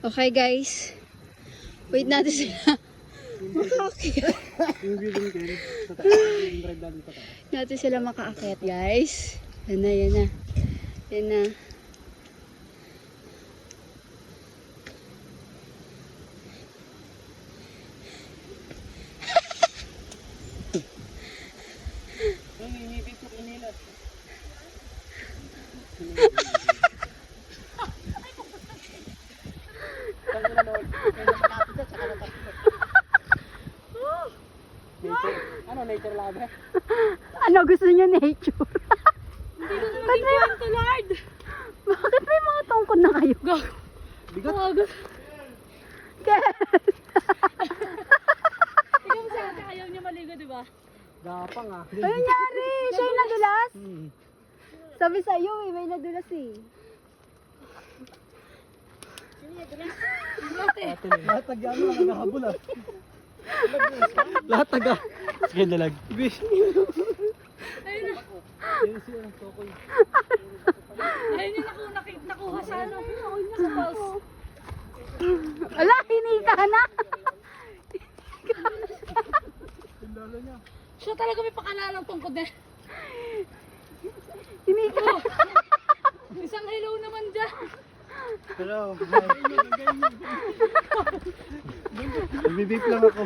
Okay guys. Wait natin sila. Makaakyat. Natin sila makaakyat guys. Yan na, yan na. Yan na. Ano, nature lover? Ano gusto niyo nature? Hindi ko na maging kwento, Lord. Bakit may mga tungkod na kayo? Bigat. Magas. Yes. Ikaw mo sa ayaw niya maligo, di ba? Gapang ah. Ano nangyari? Siya yung nadulas? Hmm. Sabi sa'yo eh, may nadulas eh. Lahat taga ano, naghahabol ah. Lahat taga. Sige, dalag. Ayun na. Ayun yung nakuha sa ano. Sa pulse. Ala, hinika na. Siya talaga may pakalalang tungkod eh. Hinika. Isang hello naman dyan. Hello. Nabibip lang ako.